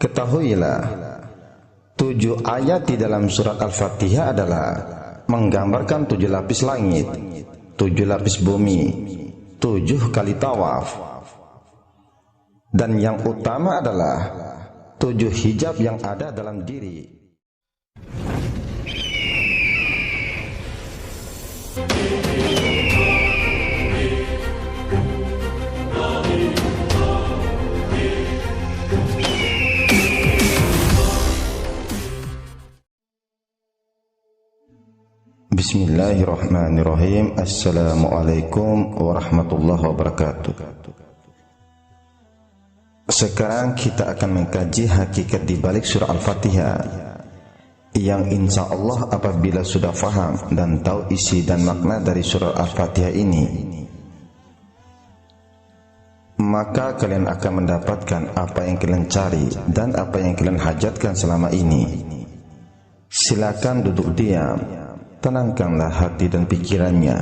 Ketahuilah, 7 ayat di dalam surat Al-Fatihah adalah menggambarkan 7 lapis langit, 7 lapis bumi, 7 kali tawaf. Dan yang utama adalah 7 hijab yang ada dalam diri. Bismillahirrahmanirrahim. Assalamualaikum warahmatullahi wabarakatuh. Sekarang kita akan mengkaji hakikat di balik surah Al-Fatihah, yang insya Allah apabila sudah faham dan tahu isi dan makna dari surah Al-Fatihah ini, maka kalian akan mendapatkan apa yang kalian cari dan apa yang kalian hajatkan selama ini. Silakan duduk diam, tenangkanlah hati dan pikirannya,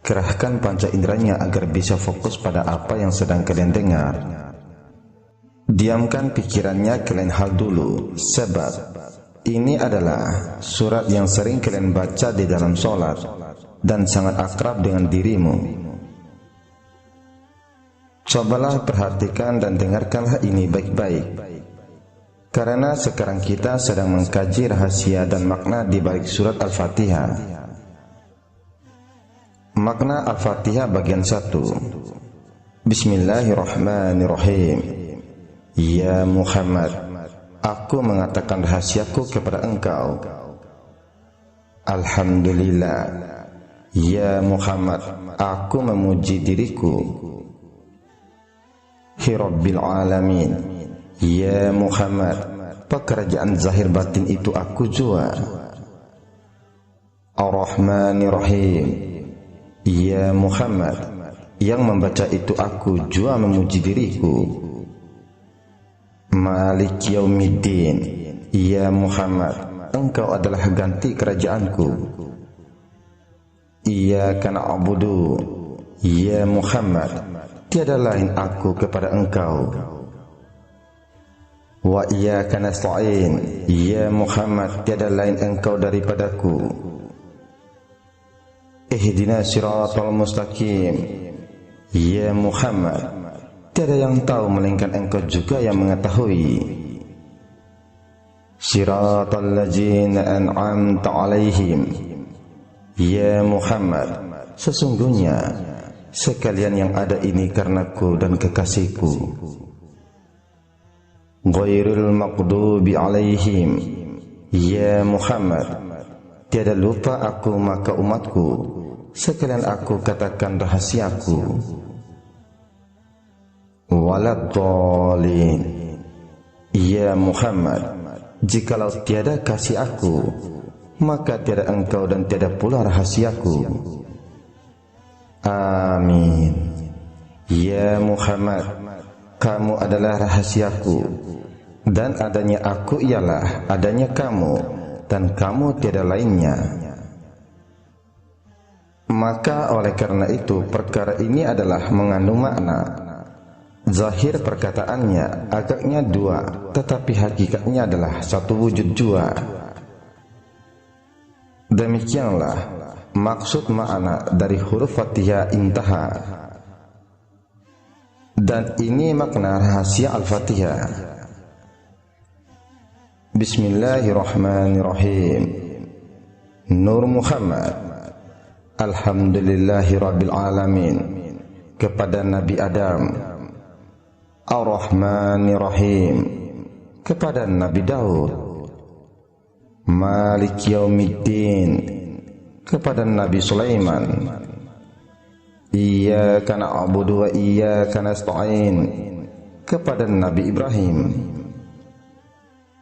kerahkan panca inderanya agar bisa fokus pada apa yang sedang kalian dengar. Diamkan pikirannya ke lain hal dulu, sebab ini adalah surat yang sering kalian baca di dalam sholat dan sangat akrab dengan dirimu. Cobalah perhatikan dan dengarkanlah ini baik-baik, karena sekarang kita sedang mengkaji rahasia dan makna di balik surat Al-Fatihah. Makna Al-Fatihah bagian 1. Bismillahirrahmanirrahim. Ya Muhammad, aku mengatakan rahasiaku kepada engkau. Alhamdulillah. Ya Muhammad, aku memuji diriku. Hirabbil alamin. Ya Muhammad, pekerjaan zahir batin itu aku jua. Ar-Rahmanir-Rahim. Ya Muhammad, yang membaca itu aku jua memuji diriku. Malik Yaumiddin. Ya Muhammad, engkau adalah ganti kerajaanku. Iyyaka na'budu. Ya Muhammad, tiada lain aku kepada engkau. Wa iyyaka nasta'in. Ya Muhammad, tiada lain engkau daripadaku. Ihdinas siratal mustaqim. Ya Muhammad, tiada yang tahu melainkan engkau juga yang mengetahui. Siratal ladzina an'amta 'alaihim. Ya Muhammad, sesungguhnya sekalian yang ada ini karenaku dan kekasihku. Ghairil maghdubi 'alaihim. Ya Muhammad, tiada lupa aku maka umatku, sekalian aku katakan rahasiaku. Waladhdallin. Ya Muhammad, jikalau tiada kasih aku, maka tiada engkau dan tiada pula rahasiaku. Amin. Ya Muhammad, kamu adalah rahasiaku, dan adanya aku ialah adanya kamu, dan kamu tiada lainnya. Maka oleh karena itu perkara ini adalah mengandung makna. Zahir perkataannya agaknya 2, tetapi hakikatnya adalah satu wujud jua. Demikianlah maksud makna dari huruf Fatihah intaha. Dan ini makna rahasia Al-Fatihah. Bismillahirrahmanirrahim. Nur Muhammad. Alhamdulillahi Rabbil Alamin. Kepada Nabi Adam. Ar-Rahmanir-Rahim, kepada Nabi Daud. Malik Yaumiddin, kepada Nabi Sulaiman. Iyyaka na'budu wa iyyaka nasta'in, kepada Nabi Ibrahim.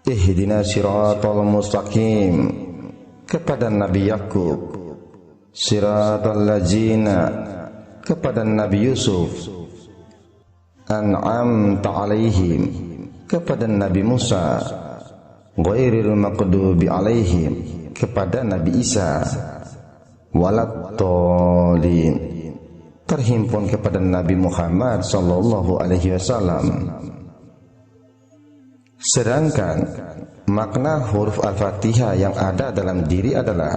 Ihdinas siratal mustaqim, kepada Nabi Yakub. Siratal ladzina, kepada Nabi Yusuf. An'amta 'alaihim, kepada Nabi Musa. Ghairil maghdubi 'alaihim, kepada Nabi Isa. Waladhdallin, terhimpun kepada Nabi Muhammad sallallahu alaihi wasallam. Sedangkan makna huruf Al-Fatihah yang ada dalam diri adalah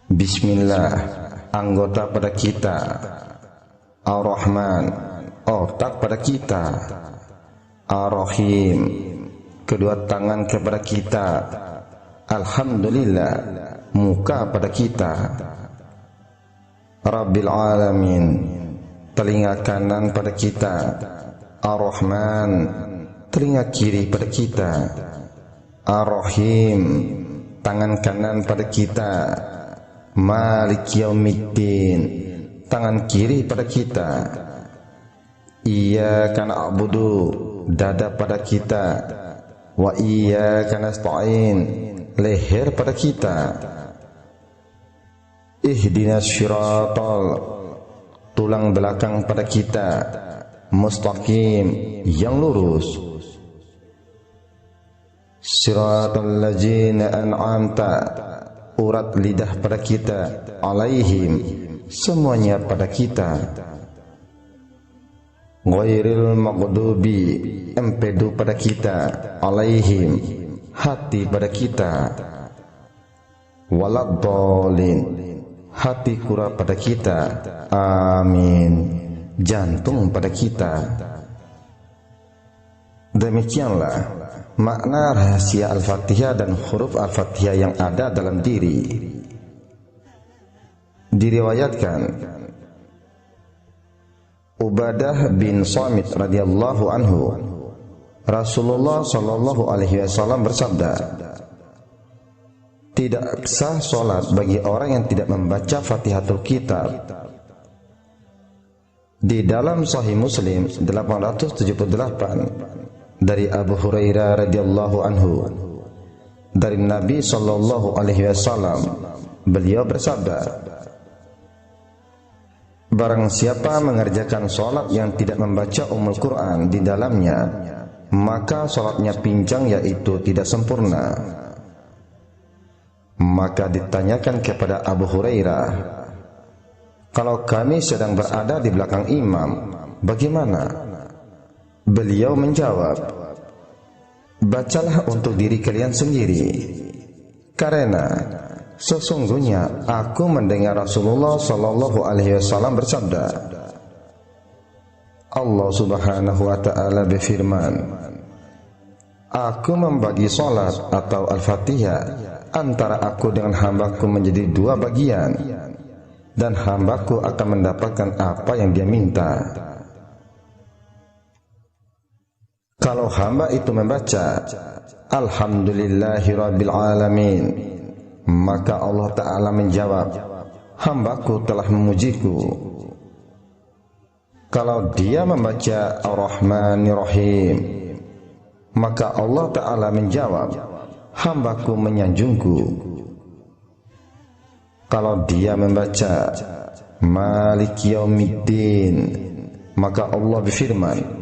Bismillah, anggota pada kita; Ar-Rahman, otak pada kita; Ar-Rahim, kedua tangan kepada kita; Alhamdulillah, muka pada kita; Rabbil Alamin, telinga kanan pada kita; Ar-Rahman, telinga kiri pada kita; Ar-Rahim, tangan kanan pada kita; Maliki Yaumiddin, tangan kiri pada kita; Iyyaka na'budu, dada pada kita; Wa iyyaka nasta'in, leher pada kita; Ihdinas syiratal, tulang belakang pada kita; Mustaqim, yang lurus; Siratal ladzina an'amta, urat lidah pada kita; Alaihim, semuanya pada kita; Ghairil maghdubi, empedu pada kita; Alaihim, hati pada kita; Waladdallin, hati kura pada kita; Amin, jantung pada kita. Demikianlah makna rahasia Al-Fatihah dan huruf Al-Fatihah yang ada dalam diri. Diriwayatkan Ubadah bin Samit radhiyallahu anhu, Rasulullah sallallahu alaihi wasallam bersabda, tidak sah salat bagi orang yang tidak membaca Fatihatul Kitab. Di dalam Sahih Muslim 878 dari Abu Hurairah radhiyallahu anhu, dari Nabi sallallahu alaihi wasallam, beliau bersabda, barang siapa mengerjakan salat yang tidak membaca Ummul Quran di dalamnya, maka salatnya pincang, yaitu tidak sempurna. Maka ditanyakan kepada Abu Hurairah, kalau kami sedang berada di belakang imam, bagaimana? Beliau menjawab, bacalah untuk diri kalian sendiri, karena sesungguhnya aku mendengar Rasulullah sallallahu alaihi wasallam bersabda, Allah subhanahu wa ta'ala berfirman, aku membagi salat atau Al-Fatihah antara aku dengan hambaku menjadi dua bagian, dan hambaku akan mendapatkan apa yang dia minta. Kalau hamba itu membaca Alhamdulillahi Rabbil Alamin, maka Allah Ta'ala menjawab, hambaku telah memujiku. Kalau dia membaca Ar-Rahmanir-Rahim, maka Allah Ta'ala menjawab, hambaku menyanjungku. Kalau dia membaca Maliki Yaumiddin, maka Allah berfirman,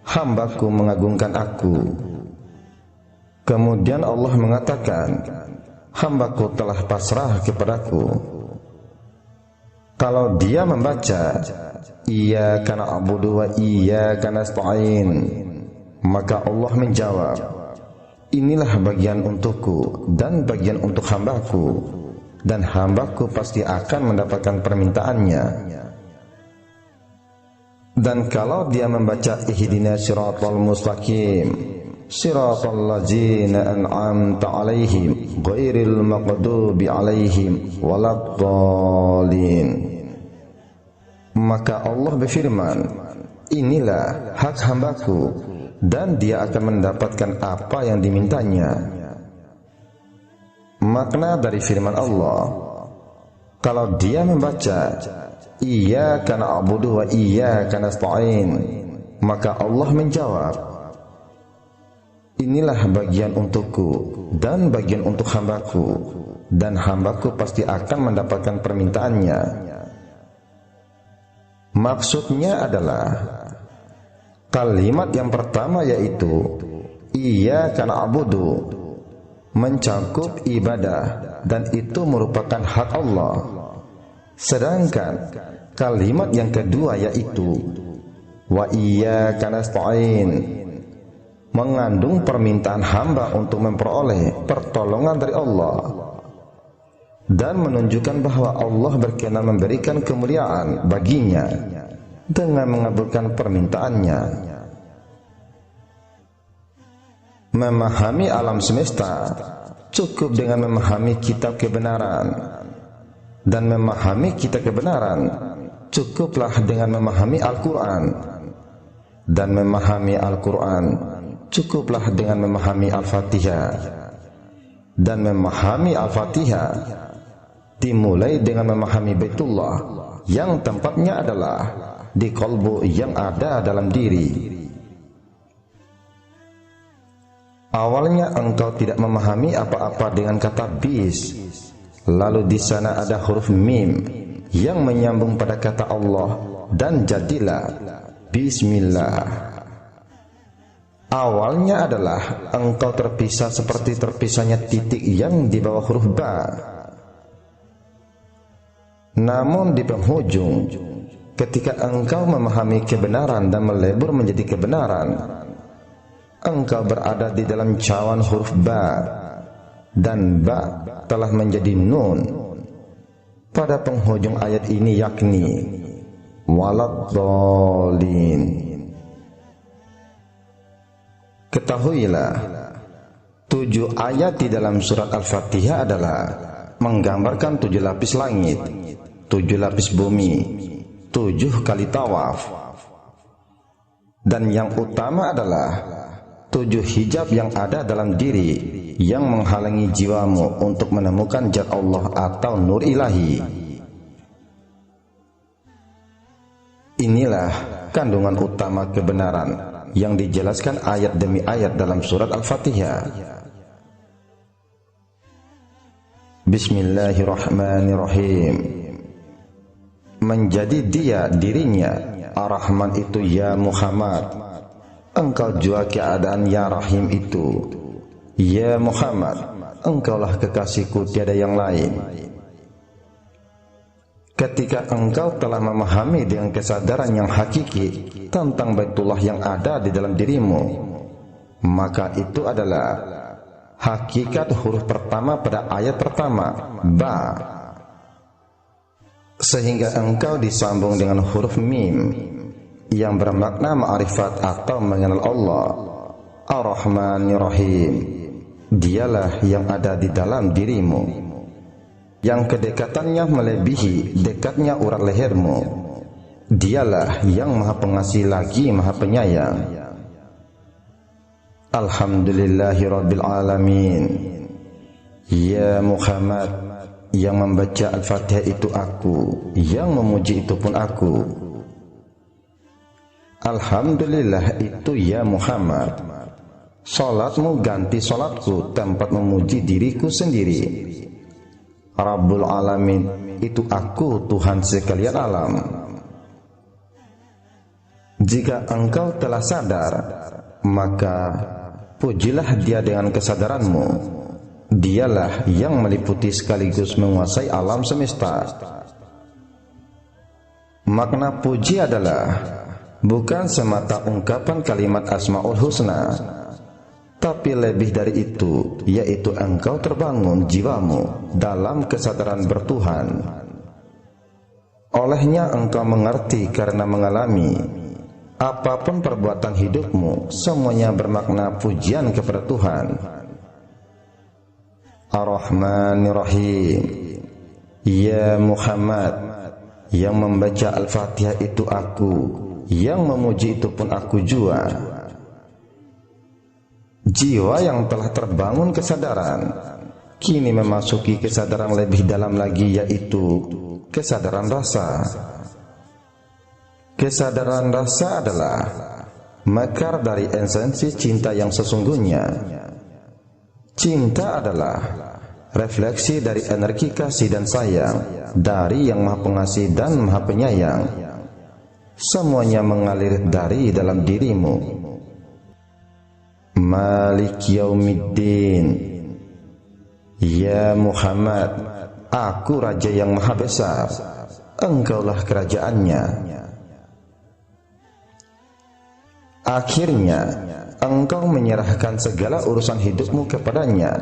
hambaku mengagungkan aku. Kemudian Allah mengatakan, hambaku telah pasrah kepadaku. Kalau dia membaca Iyyaka na'budu wa iyyaka nasta'in, maka Allah menjawab, inilah bagian untukku dan bagian untuk hambaku, dan hambaku pasti akan mendapatkan permintaannya. Dan kalau dia membaca Ihdinas siratal mustaqim, siratal ladzina an'amta alaihim, ghairil maghdubi alaihim waladdallin, maka Allah berfirman, inilah hak hambaku, dan dia akan mendapatkan apa yang dimintanya. Makna dari firman Allah, kalau dia membaca Iyyaka na'budu wa iyyaka nasta'in, maka Allah menjawab, inilah bagian untukku dan bagian untuk hambaku, dan hambaku pasti akan mendapatkan permintaannya. Maksudnya adalah kalimat yang pertama, yaitu Iyyaka na'budu, mencakup ibadah, dan itu merupakan hak Allah. Sedangkan kalimat yang kedua, yaitu wa iyyaka nasta'in, mengandung permintaan hamba untuk memperoleh pertolongan dari Allah dan menunjukkan bahwa Allah berkenan memberikan kemuliaan baginya dengan mengabulkan permintaannya. Memahami alam semesta cukup dengan memahami kitab kebenaran, dan memahami kitab kebenaran cukuplah dengan memahami Al-Quran, dan memahami Al-Quran cukuplah dengan memahami Al-Fatihah, dan memahami Al-Fatihah dimulai dengan memahami Baitullah yang tempatnya adalah di qalbu yang ada dalam diri. Awalnya engkau tidak memahami apa-apa dengan kata bis, lalu di sana ada huruf mim yang menyambung pada kata Allah, dan jadilah Bismillah. Awalnya adalah engkau terpisah seperti terpisahnya titik yang di bawah huruf ba. Namun di penghujung, ketika engkau memahami kebenaran dan melebur menjadi kebenaran, engkau berada di dalam cawan huruf ba, dan ba telah menjadi nun pada penghujung ayat ini, yakni waladhdallin. Ketahuilah, 7 ayat di dalam surat Al-Fatihah adalah menggambarkan 7 lapis langit, 7 lapis bumi, 7 kali tawaf, dan yang utama adalah 7 hijab yang ada dalam diri yang menghalangi jiwamu untuk menemukan zat Allah atau nur ilahi. Inilah kandungan utama kebenaran yang dijelaskan ayat demi ayat dalam surat Al-Fatihah. Bismillahirrahmanirrahim. Menjadi dia dirinya Ar-Rahman itu ya Muhammad. Engkau jua keadaan ya Rahim itu ya Muhammad. Engkaulah kekasihku, tiada yang lain. Ketika engkau telah memahami dengan kesadaran yang hakiki tentang Baitullah yang ada di dalam dirimu, maka itu adalah hakikat huruf pertama pada ayat pertama, ba, sehingga engkau disambung dengan huruf mim yang bermakna ma'rifat atau mengenal Allah. Ar-Rahmanir-Rahim, dialah yang ada di dalam dirimu, yang kedekatannya melebihi dekatnya urat lehermu. Dialah yang maha pengasih lagi maha penyayang. Alhamdulillahirabbil alamin. Ya Muhammad, yang membaca Al-Fatihah itu aku, yang memuji itu pun aku. Alhamdulillah itu ya Muhammad. Salatmu ganti salatku, tempat memuji diriku sendiri. Rabbul alamin itu aku, Tuhan sekalian alam. Jika engkau telah sadar, maka pujilah dia dengan kesadaranmu. Dialah yang meliputi sekaligus menguasai alam semesta. Makna puji adalah bukan semata ungkapan kalimat Asmaul Husna, tapi lebih dari itu, yaitu engkau terbangun jiwamu dalam kesadaran bertuhan. Olehnya engkau mengerti karena mengalami, apapun perbuatan hidupmu, semuanya bermakna pujian kepada Tuhan. Ar-Rahmanir-Rahim. Ya Muhammad, yang membaca Al-Fatihah itu aku, yang memuji itu pun aku jua. Jiwa yang telah terbangun kesadaran kini memasuki kesadaran lebih dalam lagi, yaitu kesadaran rasa. Kesadaran rasa adalah mekar dari esensi cinta yang sesungguhnya. Cinta adalah refleksi dari energi kasih dan sayang dari yang maha pengasih dan maha penyayang. Semuanya mengalir dari dalam dirimu. Malik Yaumiddin. Ya Muhammad, aku Raja yang maha besar, engkaulah kerajaannya. Akhirnya engkau menyerahkan segala urusan hidupmu kepadanya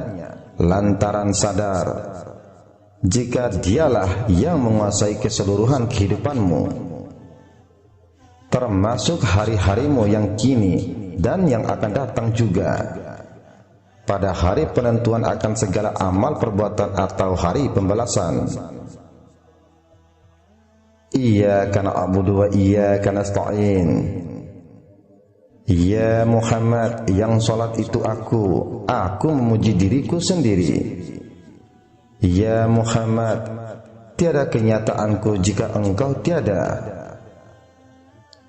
lantaran sadar jika dialah yang menguasai keseluruhan kehidupanmu, termasuk hari-harimu yang kini dan yang akan datang juga, pada hari penentuan akan segala amal perbuatan atau hari pembalasan. Iyyaka na'budu wa iyyaka nasta'in. Ya Muhammad, yang salat itu aku memuji diriku sendiri. Ya Muhammad, tiada kenyataanku jika engkau tiada.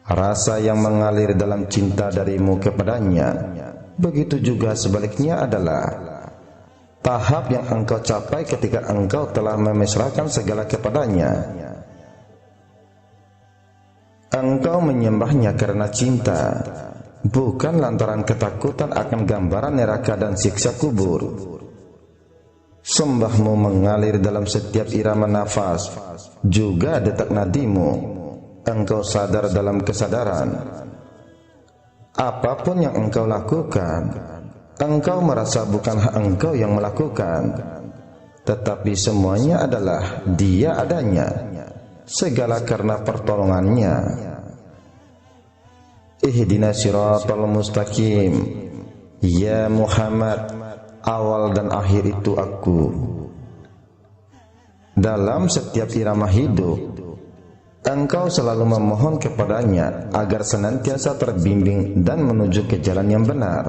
Rasa yang mengalir dalam cinta darimu kepadanya, begitu juga sebaliknya adalah tahap yang engkau capai ketika engkau telah memesrakan segala kepadanya. Engkau menyembahnya karena cinta, bukan lantaran ketakutan akan gambaran neraka dan siksa kubur. Sembahmu mengalir dalam setiap irama nafas, juga detak nadimu. Engkau sadar dalam kesadaran. Apapun yang engkau lakukan, engkau merasa bukanlah engkau yang melakukan, tetapi semuanya adalah Dia adanya, segala karena pertolongannya. Ihdinas siratal mustaqim. Ya Muhammad, awal dan akhir itu aku. Dalam setiap irama hidup, engkau selalu memohon kepadanya agar senantiasa terbimbing dan menuju ke jalan yang benar.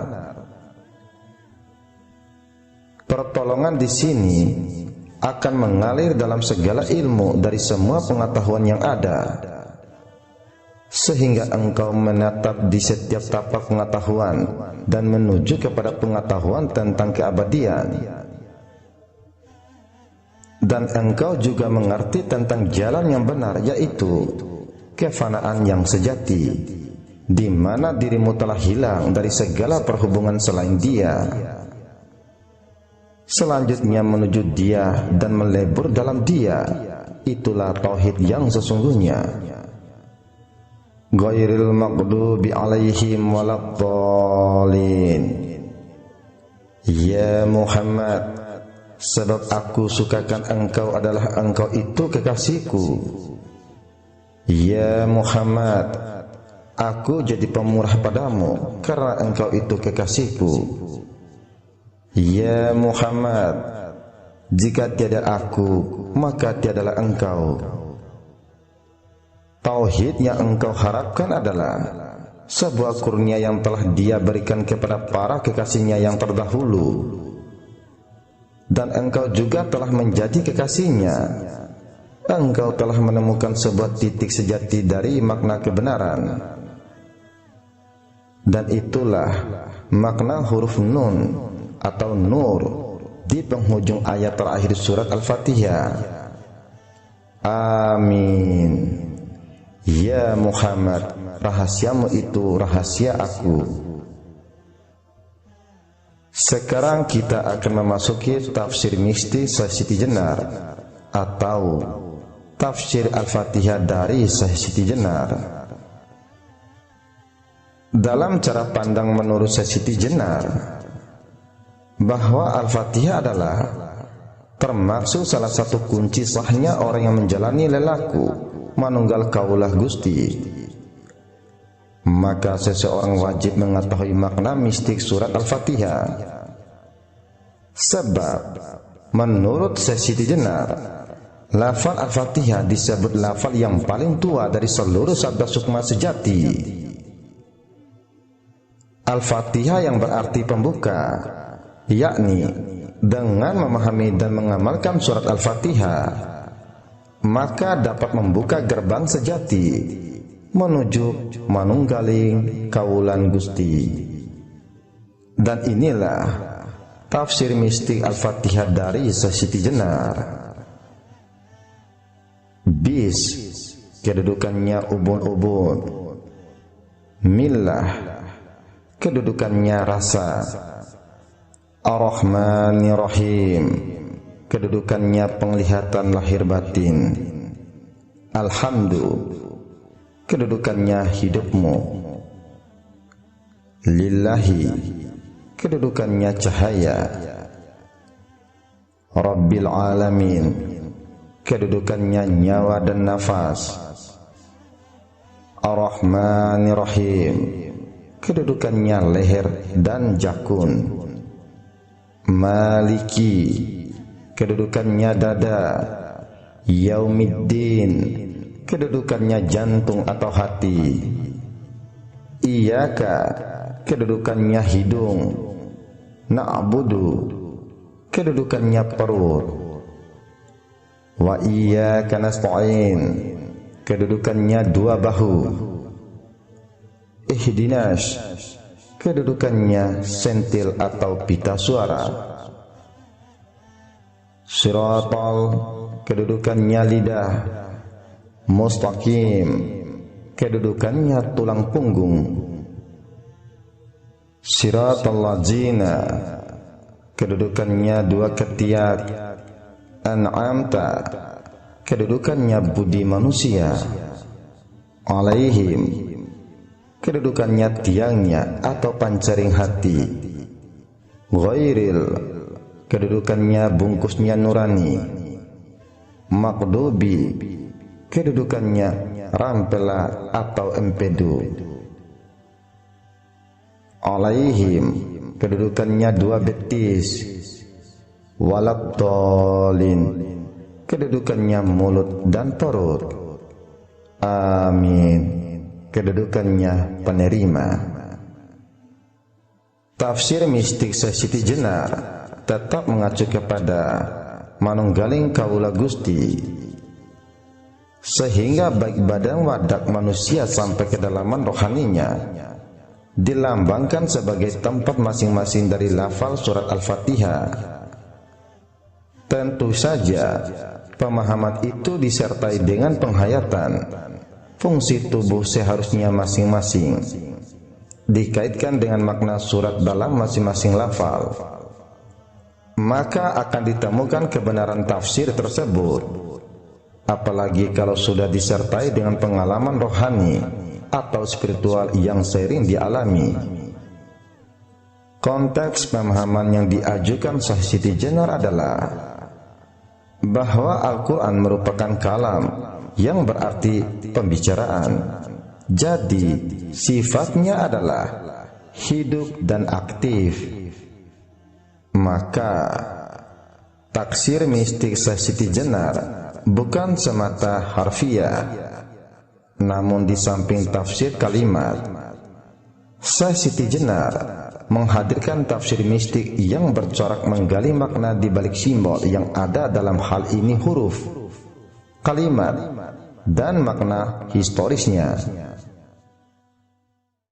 Pertolongan di sini akan mengalir dalam segala ilmu dari semua pengetahuan yang ada, sehingga engkau menatap di setiap tapak pengetahuan dan menuju kepada pengetahuan tentang keabadian. Dan engkau juga mengerti tentang jalan yang benar, yaitu kefanaan yang sejati, di mana dirimu telah hilang dari segala perhubungan selain Dia. Selanjutnya menuju Dia dan melebur dalam Dia, itulah tauhid yang sesungguhnya. Ghairil maghdubi alaihim waladdallin. Ya Muhammad, sebab aku sukakan engkau adalah engkau itu kekasihku. Ya Muhammad, aku jadi pemurah padamu karena engkau itu kekasihku. Ya Muhammad, jika tiada aku, maka tiadalah engkau. Tauhid yang engkau harapkan adalah sebuah kurnia yang telah Dia berikan kepada para kekasihnya yang terdahulu, dan engkau juga telah menjadi kekasihnya. Engkau telah menemukan sebuah titik sejati dari makna kebenaran, dan itulah makna huruf nun atau nur di penghujung ayat terakhir surat Al-Fatihah. Amin. Ya Muhammad, rahasiamu itu rahasia aku. Sekarang kita akan memasuki tafsir mistis Syekh Siti Jenar atau tafsir Al-Fatihah dari Syekh Siti Jenar. Dalam cara pandang menurut Syekh Siti Jenar, bahwa Al-Fatihah adalah termasuk salah satu kunci sahnya orang yang menjalani lelaku manunggal kaulah Gusti, maka seseorang wajib mengetahui makna mistik surat Al-Fatihah. Sebab menurut Syekh Siti Jenar, lafal Al-Fatihah disebut lafal yang paling tua dari seluruh sabda sukma sejati. Al-Fatihah yang berarti pembuka, yakni dengan memahami dan mengamalkan surat Al-Fatihah, maka dapat membuka gerbang sejati menuju manunggaling kaulan Gusti. Dan inilah tafsir mistik Al-Fatihah dari Syekh Siti Jenar. Bis, kedudukannya ubun-ubun. Millah, kedudukannya rasa. Ar-Rahmanir-Rahim, kedudukannya penglihatan lahir batin. Alhamdu, kedudukannya hidupmu. lillahi, kedudukannya cahaya, rabbil alamin, kedudukannya nyawa dan nafas, ar-rahmanir rahim, kedudukannya leher dan jakun, maliki, kedudukannya dada, yaumiddin, kedudukannya jantung atau hati, iyyaka, kedudukannya hidung, na'budu, kedudukannya perut, wa iyyaka nasta'in, kedudukannya dua bahu, ihdinas, kedudukannya sentil atau pita suara, siratal, kedudukannya lidah, mustaqim, kedudukannya tulang punggung, siratal ladzina, kedudukannya dua ketiak, an'amta, kedudukannya budi manusia, alaihim, kedudukannya tiangnya atau pancaring hati, ghairil, kedudukannya bungkusnya nurani, maqdubi, kedudukannya rampela atau empedu, alaihim, kedudukannya dua betis, walabdolin, kedudukannya mulut dan perut, amin, kedudukannya penerima. Tafsir mistik Syekh Siti Jenar tetap mengacu kepada manunggaling kaula Gusti, sehingga baik badan wadak manusia sampai kedalaman rohaninya dilambangkan sebagai tempat masing-masing dari lafal surat Al-Fatihah. Tentu saja pemahaman itu disertai dengan penghayatan fungsi tubuh seharusnya masing-masing, dikaitkan dengan makna surat dalam masing-masing lafal, maka akan ditemukan kebenaran tafsir tersebut. Apalagi kalau sudah disertai dengan pengalaman rohani atau spiritual yang sering dialami. Konteks pemahaman yang diajukan Syekh Siti Jenar adalah bahwa Al-Quran merupakan kalam yang berarti pembicaraan. Jadi sifatnya adalah hidup dan aktif. Maka taksir mistik Syekh Siti Jenar bukan semata harfiah, namun di samping tafsir kalimat, Syekh Siti Jenar menghadirkan tafsir mistik yang bercorak menggali makna di balik simbol yang ada, dalam hal ini huruf, kalimat, dan makna historisnya.